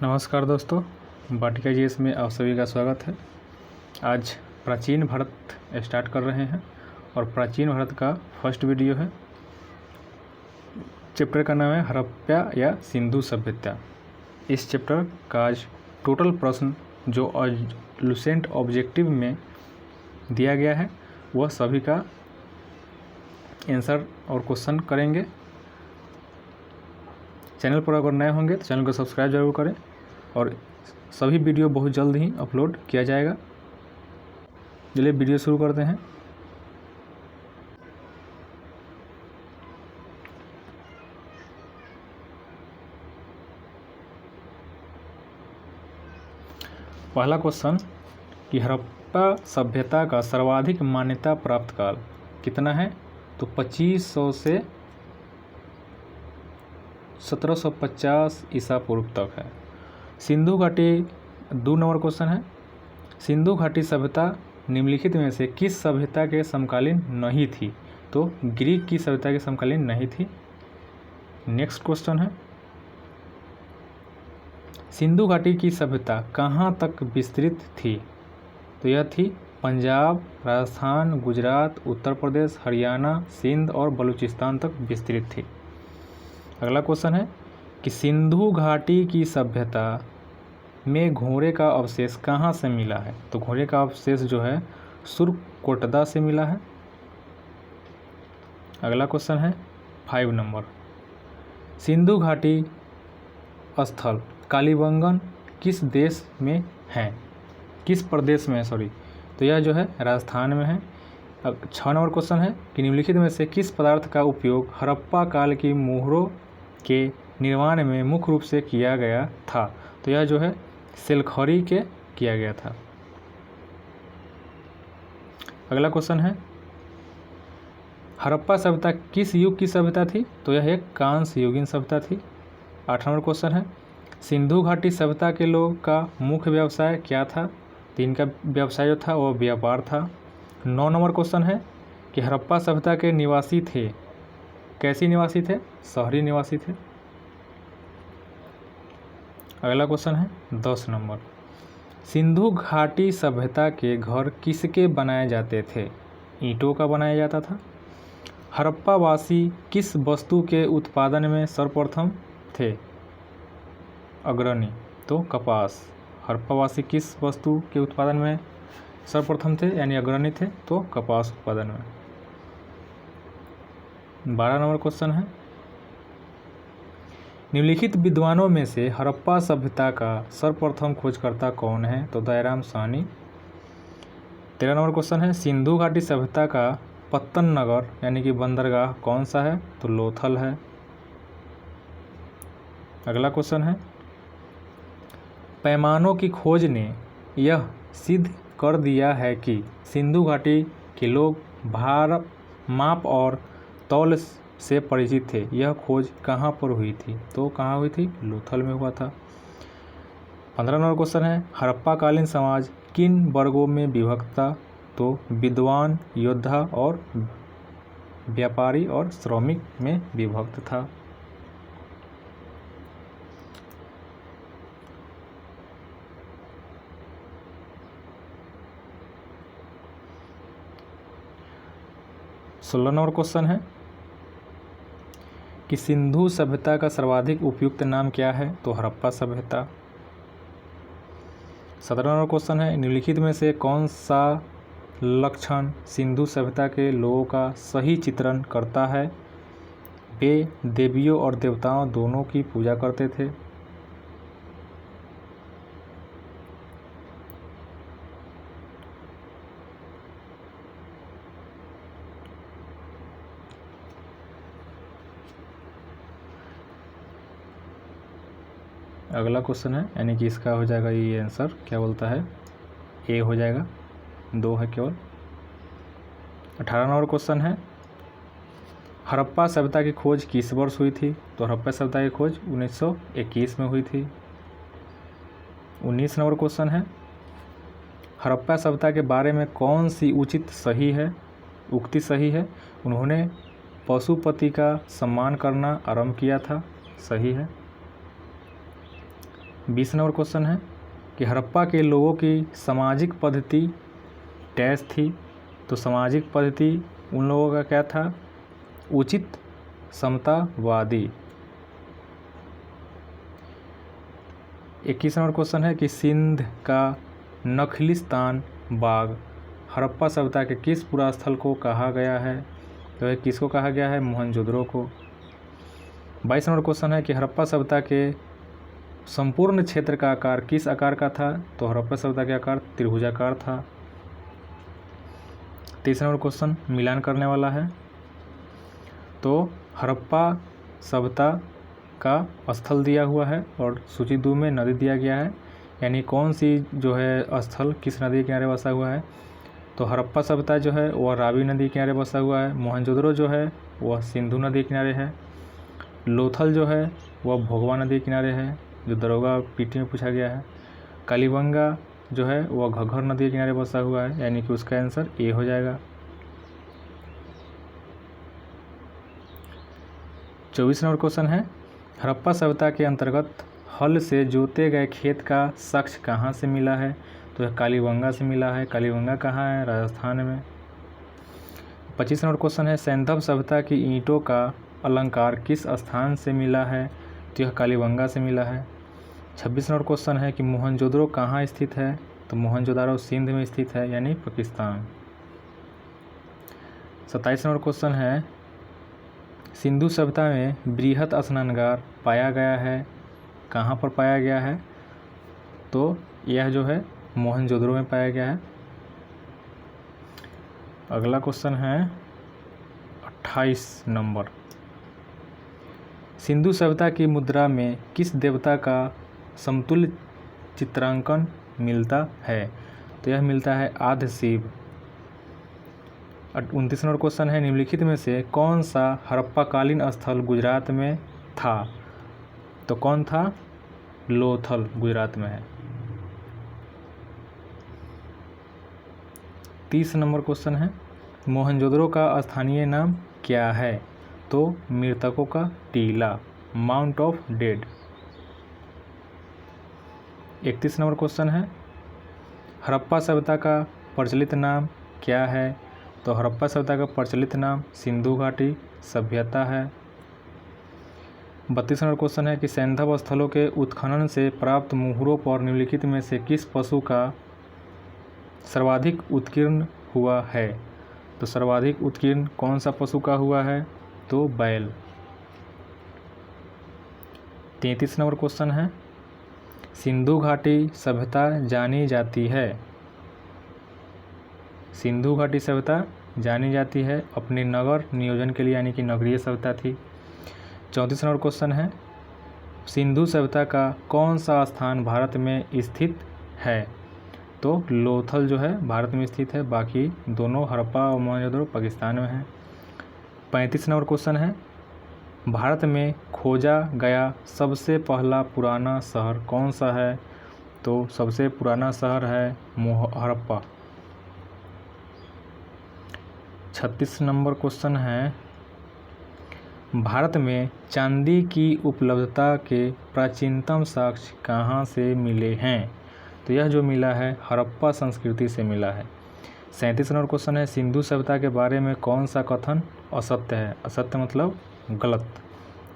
नमस्कार दोस्तों, वाटिका जीएस में आप सभी का स्वागत है। आज प्राचीन भारत स्टार्ट कर रहे हैं और प्राचीन भारत का फर्स्ट वीडियो है। चैप्टर का नाम है हड़प्पा या सिंधु सभ्यता। इस चैप्टर का आज टोटल प्रश्न जो लुसेंट ऑब्जेक्टिव में दिया गया है वह सभी का आंसर और क्वेश्चन करेंगे। चैनल पर अगर नए होंगे तो चैनल को सब्सक्राइब जरूर करें और सभी वीडियो बहुत जल्द ही अपलोड किया जाएगा। चलिए वीडियो शुरू करते हैं। पहला क्वेश्चन कि हड़प्पा सभ्यता का सर्वाधिक मान्यता प्राप्त काल कितना है? तो 2500 से 1750 ईसा पूर्व तक है। सिंधु घाटी 2 नंबर क्वेश्चन है। सिंधु घाटी सभ्यता निम्नलिखित में से किस सभ्यता के समकालीन नहीं थी? तो ग्रीक की सभ्यता के समकालीन नहीं थी। नेक्स्ट क्वेश्चन है, सिंधु घाटी की सभ्यता कहाँ तक विस्तृत थी? तो यह थी पंजाब, राजस्थान, गुजरात, उत्तर प्रदेश, हरियाणा, सिंध और बलूचिस्तान तक विस्तृत थी। अगला क्वेश्चन है कि सिंधु घाटी की सभ्यता में घोड़े का अवशेष कहाँ से मिला है? तो घोड़े का अवशेष जो है सुरकोटदा से मिला है। अगला क्वेश्चन है 5 नंबर, सिंधु घाटी स्थल कालीबंगन किस देश में है? किस प्रदेश में है सॉरी? तो यह जो है राजस्थान में है। अब 6 नंबर क्वेश्चन है कि निम्नलिखित में से किस पदार्थ का उपयोग हड़प्पा काल की मोहरों के निर्माण में मुख्य रूप से किया गया था? तो यह जो है सिलखड़ी के किया गया था। अगला क्वेश्चन है, हड़प्पा सभ्यता किस युग की सभ्यता थी? तो यह एक कांस्य युगीन सभ्यता थी। 8 नंबर क्वेश्चन है, सिंधु घाटी सभ्यता के लोग का मुख्य व्यवसाय क्या था? तो इनका व्यवसाय जो था वह व्यापार था। 9 नंबर क्वेश्चन है कि हड़प्पा सभ्यता के निवासी थे, कैसी निवासी थे? शहरी निवासी थे। अगला क्वेश्चन है 10 नंबर, सिंधु घाटी सभ्यता के घर किसके बनाए जाते थे? ईंटों का बनाया जाता था। हड़प्पा वासी किस वस्तु के उत्पादन में सर्वप्रथम थे? अग्रणी, तो कपास। हड़प्पा वासी किस वस्तु के उत्पादन में सर्वप्रथम थे यानी अग्रणी थे? तो कपास उत्पादन में। 12 नंबर क्वेश्चन है, निम्नलिखित विद्वानों में से हड़प्पा सभ्यता का सर्वप्रथम खोजकर्ता कौन है? तो दयाराम साहनी। 13 नंबर क्वेश्चन है, सिंधु घाटी सभ्यता का पत्तन नगर यानी कि बंदरगाह कौन सा है? तो लोथल है। अगला क्वेश्चन है, पैमानों की खोज ने यह सिद्ध कर दिया है कि सिंधु घाटी के लोग भार, माप और तौल से परिचित थे। यह खोज कहाँ पर हुई थी? तो कहाँ हुई थी? लोथल में हुआ था। 15 नंबर क्वेश्चन है, हड़प्पाकालीन समाज किन वर्गों में विभक्त था? तो विद्वान, योद्धा और व्यापारी और श्रमिक में विभक्त था। सोलह नंबर क्वेश्चन है कि सिंधु सभ्यता का सर्वाधिक उपयुक्त नाम क्या है? तो हड़प्पा सभ्यता। 17 नंबर क्वेश्चन है, निम्नलिखित में से कौन सा लक्षण सिंधु सभ्यता के लोगों का सही चित्रण करता है? वे देवियों और देवताओं दोनों की पूजा करते थे। अगला क्वेश्चन है यानी कि इसका हो जाएगा ये आंसर क्या बोलता है? ए हो जाएगा, 2 है केवल। 18 नंबर क्वेश्चन है, हड़प्पा सभ्यता की खोज किस वर्ष हुई थी? तो हड़प्पा सभ्यता की खोज 1921 में हुई थी। 19 नंबर क्वेश्चन है, हड़प्पा सभ्यता के बारे में कौन सी उक्ति सही है? उन्होंने पशुपति का सम्मान करना आरंभ किया था। सही है। 20 नंबर क्वेश्चन है कि हड़प्पा के लोगों की सामाजिक पद्धति डैश थी। तो सामाजिक पद्धति उन लोगों का क्या था? उचित समतावादी। 21 नंबर क्वेश्चन है कि सिंध का नखलिस्तान बाग हड़प्पा सभ्यता के किस पुरास्थल को कहा गया है? तो यह किसको कहा गया है? मोहनजोदड़ो को। 22 नंबर क्वेश्चन है कि हड़प्पा सभ्यता के संपूर्ण क्षेत्र का आकार किस आकार का था? तो हड़प्पा सभ्यता का आकार त्रिभुजाकार था। 23 नंबर क्वेश्चन मिलान करने वाला है। तो हड़प्पा सभ्यता का स्थल दिया हुआ है और सूची 2 में नदी दिया गया है, यानी कौन सी जो है स्थल किस नदी के किनारे बसा हुआ है? तो हड़प्पा सभ्यता जो है वह रावी नदी के किनारे बसा हुआ है। मोहनजोदड़ो जो है वह सिंधु नदी के किनारे है। लोथल जो है वह भोगवा नदी के किनारे है, जो दरोगा पीटी में पूछा गया है। कालीबंगा जो है वह घग्घर नदी के किनारे बसा हुआ है, यानी कि उसका आंसर ए हो जाएगा। 24 नंबर क्वेश्चन है हड़प्पा सभ्यता के अंतर्गत हल से जोते गए खेत का साक्ष्य कहाँ से मिला है? तो यह कालीबंगा से मिला है। कालीबंगा कहाँ है? राजस्थान में। 25 नंबर क्वेश्चन है सैंधव सभ्यता की ईंटों का अलंकार किस स्थान से मिला है? तो यह कालीबंगा से मिला है। 26 नंबर क्वेश्चन है कि मोहनजोदड़ो कहाँ स्थित है? तो मोहनजोदड़ो सिंध में स्थित है, यानी पाकिस्तान। 27 नंबर क्वेश्चन है सिंधु सभ्यता में बृहत स्नानगार पाया गया है, कहाँ पर पाया गया है? तो यह जो है मोहनजोदड़ो में पाया गया है। अगला क्वेश्चन है 28 नंबर, सिंधु सभ्यता की मुद्रा में किस देवता का समतुल्य चित्रांकन मिलता है? तो यह मिलता है आद्य शिव। 29 नंबर क्वेश्चन है निम्नलिखित में से कौन सा हड़प्पाकालीन स्थल गुजरात में था? तो कौन था? लोथल गुजरात में है। 30 नंबर क्वेश्चन है मोहनजोदड़ो का स्थानीय नाम क्या है? तो मृतकों का टीला, mount of dead. 31 number question है हड़प्पा सभ्यता का प्रचलित नाम क्या है? तो हड़प्पा सभ्यता का प्रचलित नाम सिंधु घाटी सभ्यता है। 32 नंबर क्वेश्चन है कि सैंधव स्थलों के उत्खनन से प्राप्त मुहरों पर निम्नलिखित में से किस पशु का सर्वाधिक उत्कीर्ण हुआ है? तो सर्वाधिक उत्कीर्ण कौन सा पशु का हुआ है? तो बैल। 33 नंबर क्वेश्चन है सिंधु घाटी सभ्यता जानी जाती है, सिंधु घाटी सभ्यता जानी जाती है अपने नगर नियोजन के लिए, यानी कि नगरीय सभ्यता थी। 34 नंबर क्वेश्चन है सिंधु सभ्यता का कौन सा स्थान भारत में स्थित है? तो लोथल जो है भारत में स्थित है, बाकी दोनों हड़प्पा और मोहनजोदड़ो पाकिस्तान में है। 35 नंबर क्वेश्चन है भारत में खोजा गया सबसे पहला पुराना शहर कौन सा है? तो सबसे पुराना शहर है हड़प्पा। 36 नंबर क्वेश्चन है भारत में चांदी की उपलब्धता के प्राचीनतम साक्ष्य कहाँ से मिले हैं? तो यह जो मिला है हड़प्पा संस्कृति से मिला है। 37 नंबर क्वेश्चन है सिंधु सभ्यता के बारे में कौन सा कथन असत्य है? असत्य मतलब गलत।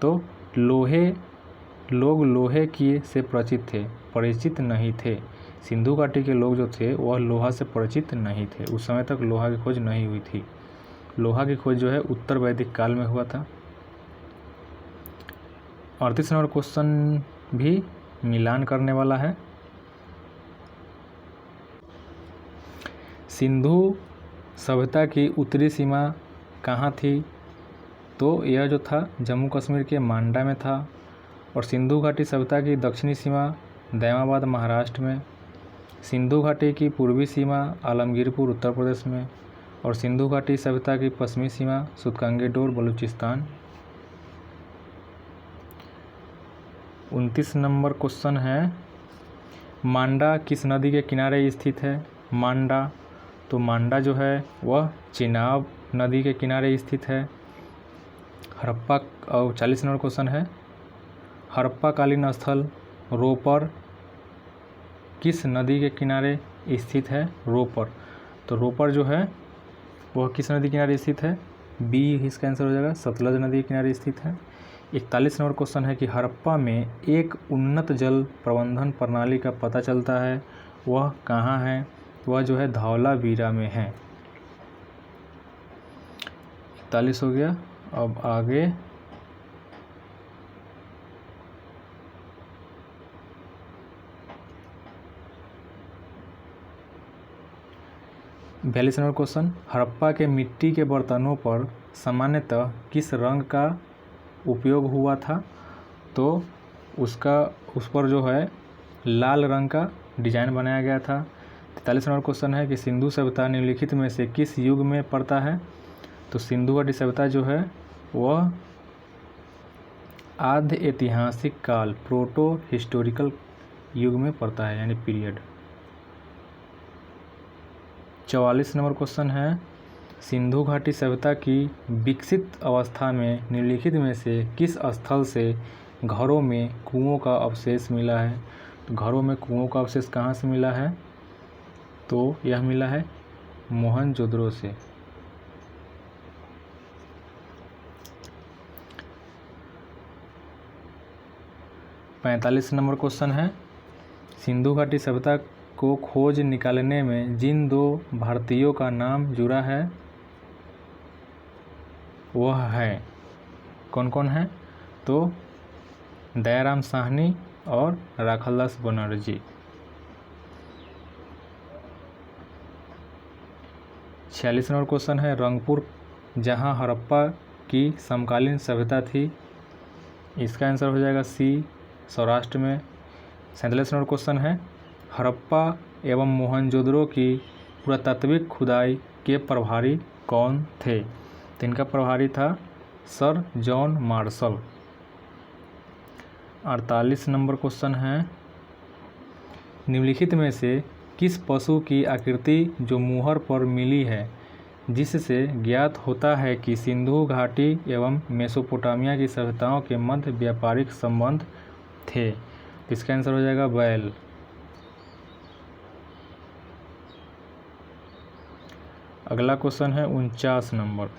तो लोग लोहे की से परिचित नहीं थे। सिंधु घाटी के लोग जो थे वह लोहा से परिचित नहीं थे, उस समय तक लोहा की खोज नहीं हुई थी। लोहा की खोज जो है उत्तर वैदिक काल में हुआ था। 38 नंबर क्वेश्चन भी मिलान करने वाला है। सिंधु सभ्यता की उत्तरी सीमा कहाँ थी? तो यह जो था जम्मू कश्मीर के मांडा में था। और सिंधु घाटी सभ्यता की दक्षिणी सीमा दैमाबाद महाराष्ट्र में, सिंधु घाटी की पूर्वी सीमा आलमगीरपुर उत्तर प्रदेश में, और सिंधु घाटी सभ्यता की पश्चिमी सीमा सुतकांगेडोर बलूचिस्तान। 29 नंबर क्वेश्चन है मांडा किस नदी के किनारे स्थित है? मांडा, तो मांडा जो है वह चिनाब नदी के किनारे स्थित है। हड़प्पा और 40 नंबर क्वेश्चन है हड़प्पा कालीन स्थल रोपर किस नदी के किनारे स्थित है? रोपर, तो रोपर जो है वह किस नदी के किनारे स्थित है? बी इसका आंसर हो जाएगा, सतलज नदी के किनारे स्थित है। 41 नंबर क्वेश्चन है कि हड़प्पा में एक उन्नत जल प्रबंधन प्रणाली का पता चलता है, वह कहाँ है? वह जो है धौलावीरा में है। 41 हो गया। अब आगे 42 नंबर क्वेश्चन, हड़प्पा के मिट्टी के बर्तनों पर सामान्यतः किस रंग का उपयोग हुआ था? तो उस पर जो है लाल रंग का डिजाइन बनाया गया था। 43 नंबर क्वेश्चन है कि सिंधु सभ्यता निम्नलिखित में से किस युग में पड़ता है? तो सिंधु घाटी सभ्यता जो है वह आद्य ऐतिहासिक काल प्रोटो हिस्टोरिकल युग में पड़ता है, यानी पीरियड। 44 नंबर क्वेश्चन है, सिंधु घाटी सभ्यता की विकसित अवस्था में निम्नलिखित में से किस स्थल से घरों में कुओं का अवशेष मिला है? तो घरों में कुओं का अवशेष कहाँ से मिला है? तो यह मिला है मोहनजोदड़ो से। पैंतालीस नंबर क्वेश्चन है, सिंधु घाटी सभ्यता को खोज निकालने में जिन दो भारतीयों का नाम जुड़ा है वह है कौन कौन है? तो दयाराम साहनी और राखालदास बनर्जी। 46 नंबर क्वेश्चन है, रंगपुर जहां हड़प्पा की समकालीन सभ्यता थी, इसका आंसर हो जाएगा सी, सौराष्ट्र में। 47 नंबर क्वेश्चन है, हड़प्पा एवं मोहनजोदड़ो की पुरातात्विक खुदाई के प्रभारी कौन थे? तो इनका प्रभारी था sir John Marshall. 48 number question है, निम्नलिखित में से किस पशु की आकृति जो मुहर पर मिली है जिससे ज्ञात होता है कि सिंधु घाटी एवं मेसोपोटामिया की सभ्यताओं के मध्य व्यापारिक संबंध थे? इसका आंसर हो जाएगा बैल। अगला क्वेश्चन है 49 नंबर,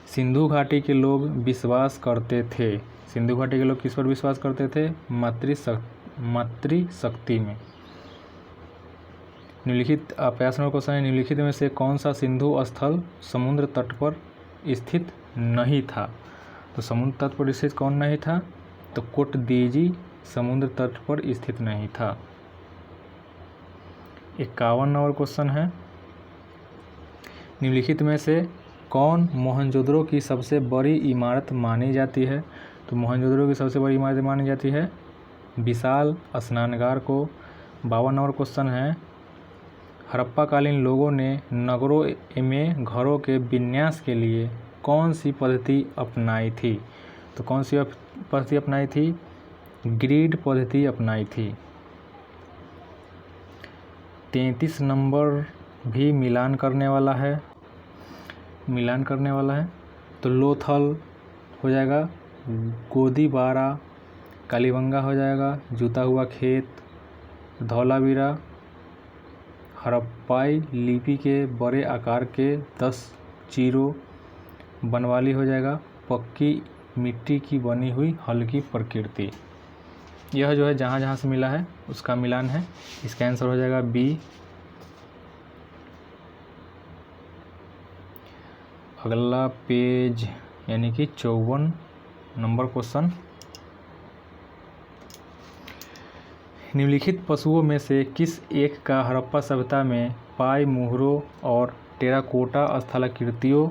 सिंधु घाटी के लोग विश्वास करते थे, सिंधु घाटी के लोग किस पर विश्वास करते थे? मातृशक्ति में। निम्नलिखित 50 नंबर क्वेश्चन है, निम्नलिखित में से कौन सा सिंधु स्थल समुद्र तट पर स्थित नहीं था? तो समुद्र तट पर स्थित कौन नहीं था? तो कोटदीजी समुद्र तट पर स्थित नहीं था। 51 नंबर क्वेश्चन है, निम्नलिखित में से कौन मोहनजोदड़ो की सबसे बड़ी इमारत मानी जाती है? तो मोहनजोदड़ो की सबसे बड़ी इमारत मानी जाती है विशाल स्नानगार को। 52 नंबर क्वेश्चन है, हड़प्पाकालीन लोगों ने नगरों में घरों के विन्यास के लिए कौन सी पद्धति अपनाई थी? तो कौन सी पद्धति अपनाई थी? ग्रिड पद्धति अपनाई थी। 33 नंबर भी मिलान करने वाला है, तो लोथल हो जाएगा, गोदीबारा, कालीबंगा हो जाएगा, जूता हुआ खेत, धौलावीरा, हड़प्पाई लिपि के बड़े आकार के 10 चीरो, बनवाली हो जाएगा, पक्की मिट्टी की बनी हुई हल्की प्रकृति। यह जो है जहाँ जहाँ से मिला है उसका मिलान है, इसका आंसर हो जाएगा बी। अगला पेज यानी कि 54 नंबर क्वेश्चन, निम्नलिखित पशुओं में से किस एक का हड़प्पा सभ्यता में पाई मुहरों और टेराकोटा स्थलाकृतियों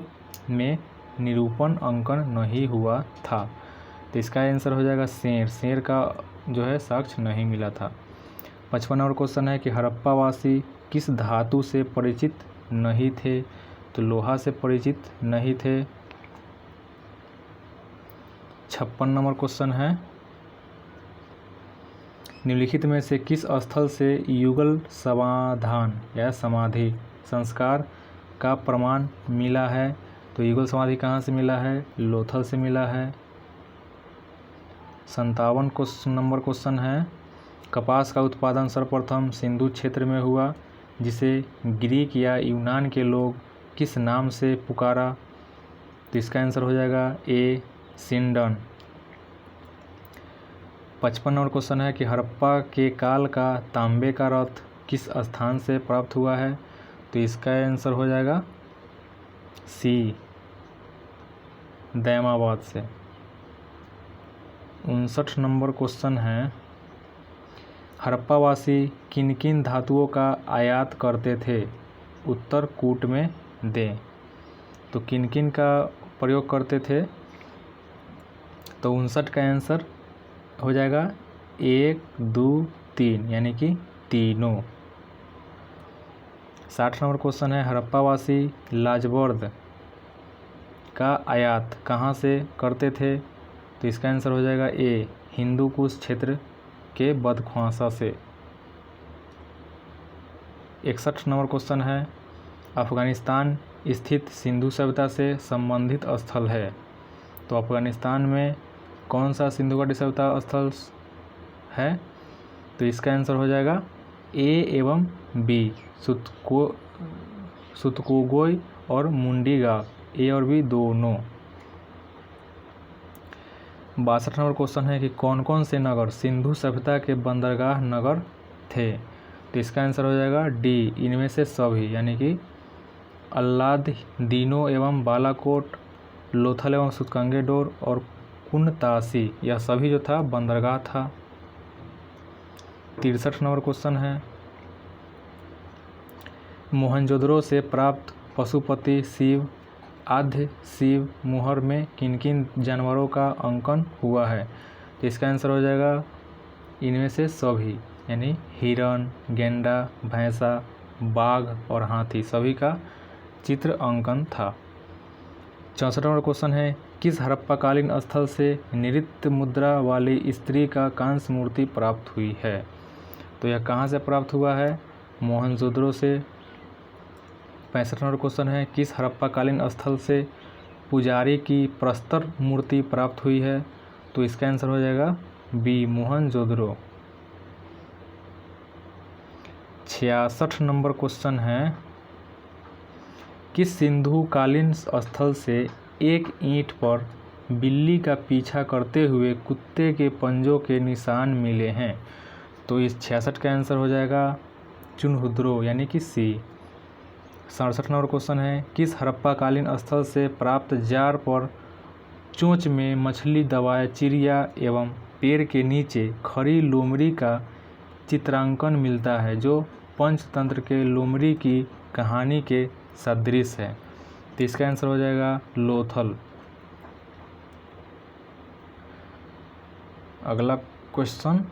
में निरूपण अंकन नहीं हुआ था? तो इसका आंसर हो जाएगा शेर, शेर का जो है साक्ष्य नहीं मिला था। 55 नंबर क्वेश्चन है कि हड़प्पावासी किस धातु से परिचित नहीं थे? तो लोहा से परिचित नहीं थे। 56 नंबर क्वेश्चन है, निम्नलिखित में से किस स्थल से युगल समाधान या समाधि संस्कार का प्रमाण मिला है? तो युगल समाधि कहाँ से मिला है? लोथल से मिला है। 57 नंबर क्वेश्चन है, कपास का उत्पादन सर्वप्रथम सिंधु क्षेत्र में हुआ, जिसे ग्रीक या यूनान के लोग किस नाम से पुकारा? तो इसका आंसर हो जाएगा ए सिंडन। 55 नंबर क्वेश्चन है कि हड़प्पा के काल का तांबे का रथ किस स्थान से प्राप्त हुआ है? तो इसका आंसर हो जाएगा सी दैमाबाद से। 59 नंबर क्वेश्चन है, हड़प्पावासी किन किन धातुओं का आयात करते थे? उत्तर कूट में दें। तो किन किन का प्रयोग करते थे? तो 59 का आंसर हो जाएगा 1, 2, 3 यानी कि तीनों। 60 नंबर क्वेश्चन है, हड़प्पावासी लाजवर्द का आयात कहाँ से करते थे? तो इसका आंसर हो जाएगा ए हिंदू कुश क्षेत्र के बदख्वासा से। 61 नंबर क्वेश्चन है, अफगानिस्तान स्थित सिंधु सभ्यता से संबंधित स्थल है। तो अफगानिस्तान में कौन सा सिंधु घाटी सभ्यता स्थल है? तो इसका आंसर हो जाएगा ए एवं बी, सुतकोगोई और मुंडीगा, ए और बी दोनों। 62 नंबर क्वेश्चन है कि कौन कौन से नगर सिंधु सभ्यता के बंदरगाह नगर थे? तो इसका आंसर हो जाएगा डी इनमें से सभी, यानी कि अल्लादीनो एवं बालाकोट, लोथल एवं सुतकंगेडोर और कुनतासी, यह सभी जो था बंदरगाह था। 63 नंबर क्वेश्चन है, मोहनजोदड़ो से प्राप्त पशुपति, शिव, आद्य शिव मुहर में किन किन जानवरों का अंकन हुआ है? तो इसका आंसर हो जाएगा इनमें से सभी, यानी हिरण, गेंडा, भैंसा, बाघ और हाथी, सभी का चित्र अंकन था। 64 नंबर क्वेश्चन है, किस हड़प्पाकालीन स्थल से नृत्य मुद्रा वाली स्त्री का कांस्य मूर्ति प्राप्त हुई है? तो यह कहाँ से प्राप्त हुआ है? मोहनजोदड़ो से। 65 नंबर क्वेश्चन है, किस हड़प्पाकालीन स्थल से पुजारी की प्रस्तर मूर्ति प्राप्त हुई है? तो इसका आंसर हो जाएगा बी मोहनजोदड़ो। 66 नंबर क्वेश्चन है, किस सिंधु कालीन स्थल से एक ईंट पर बिल्ली का पीछा करते हुए कुत्ते के पंजों के निशान मिले हैं? तो इस 66 का आंसर हो जाएगा चुनहुद्रो, यानी कि सी। 67 नंबर क्वेश्चन है, किस हड़प्पाकालीन स्थल से प्राप्त जार पर चोंच में मछली दबाए चिड़िया एवं पेड़ के नीचे खड़ी लोमड़ी का चित्रांकन मिलता है, जो पंचतंत्र के लोमड़ी की कहानी के सदृश है? तो इसका आंसर हो जाएगा लोथल। अगला क्वेश्चन,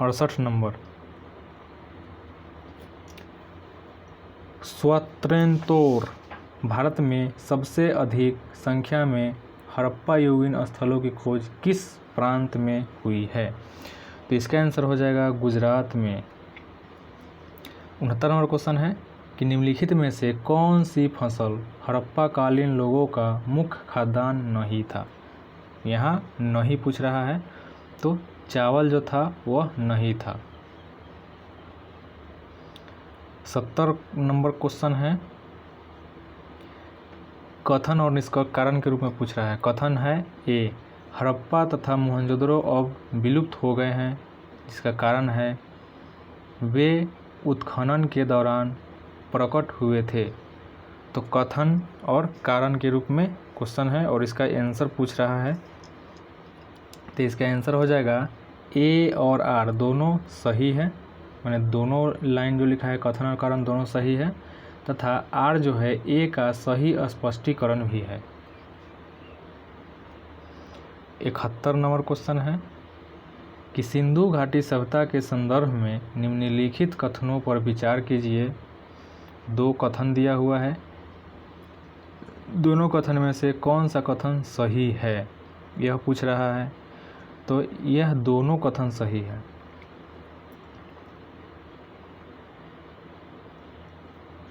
अड़सठ नंबर, स्वतंत्रोत्तर भारत में सबसे अधिक संख्या में हड़प्पा युगीन स्थलों की खोज किस प्रांत में हुई है? तो इसका आंसर हो जाएगा गुजरात में। 69 नंबर क्वेश्चन है कि निम्नलिखित में से कौन सी फसल हड़प्पाकालीन लोगों का मुख्य खाद्यान्न नहीं था? यहाँ नहीं पूछ रहा है, तो चावल जो था वह नहीं था। 70 नंबर क्वेश्चन है, कथन और निष्कर्ष कारण के रूप में पूछ रहा है। कथन है ए हड़प्पा तथा मोहनजोदड़ो अब विलुप्त हो गए हैं, जिसका कारण है वे उत्खनन के दौरान प्रकट हुए थे। तो कथन और कारण के रूप में क्वेश्चन है और इसका आंसर पूछ रहा है, तो इसका आंसर हो जाएगा ए और आर दोनों सही है, मैंने दोनों लाइन जो लिखा है कथन और कारण दोनों सही है, तथा आर जो है ए का सही स्पष्टीकरण भी है। 71 नंबर क्वेश्चन है कि सिंधु घाटी सभ्यता के संदर्भ में निम्नलिखित कथनों पर विचार कीजिए। दो कथन दिया हुआ है, दोनों कथन में से कौन सा कथन सही है यह पूछ रहा है। तो यह दोनों कथन सही है।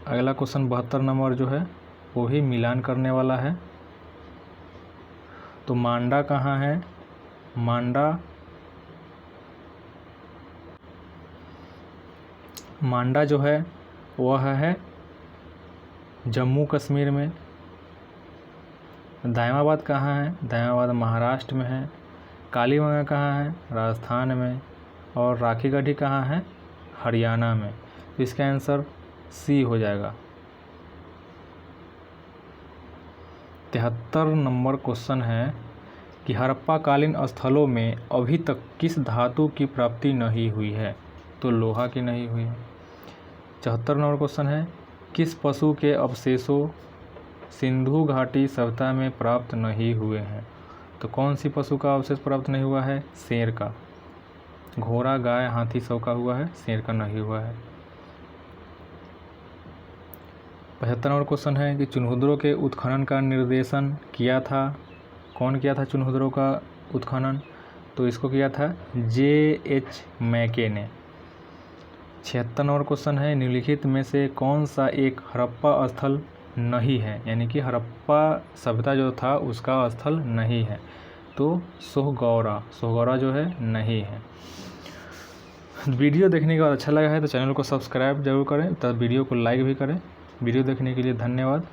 अगला क्वेश्चन 72 नंबर जो है वो भी मिलान करने वाला है। तो मांडा कहाँ है? मांडा जो है वह है जम्मू कश्मीर में। दायमाबाद कहाँ है? दायमाबाद महाराष्ट्र में है। कालीबंगा कहाँ है? राजस्थान में। और राखी गढ़ी कहाँ है? हरियाणा में। तो इसका आंसर सी हो जाएगा। 73 नंबर क्वेश्चन है कि हड़प्पा कालीन स्थलों में अभी तक किस धातु की प्राप्ति नहीं हुई है? तो लोहा की नहीं हुई है। 74 नंबर क्वेश्चन है किस पशु के अवशेषों सिंधु घाटी सभ्यता में प्राप्त नहीं हुए हैं? तो कौन सी पशु का अवशेष प्राप्त नहीं हुआ है? शेर का। घोड़ा, गाय, हाथी सब का हुआ है, शेर का नहीं हुआ है। 75 नंबर क्वेश्चन है कि चुनहुद्रों के उत्खनन का निर्देशन किया था, कौन किया था चुनहुद्रों का उत्खनन? तो इसको किया था J.H. मैके ने। 76 नंबर क्वेश्चन है निम्नलिखित में से कौन सा एक हड़प्पा स्थल नहीं है, यानी कि हड़प्पा सभ्यता जो था उसका स्थल नहीं है? तो सोहगौरा जो है नहीं है। वीडियो देखने के बाद अच्छा लगा है तो चैनल को सब्सक्राइब जरूर करें, तब वीडियो को लाइक भी करें। वीडियो देखने के लिए धन्यवाद।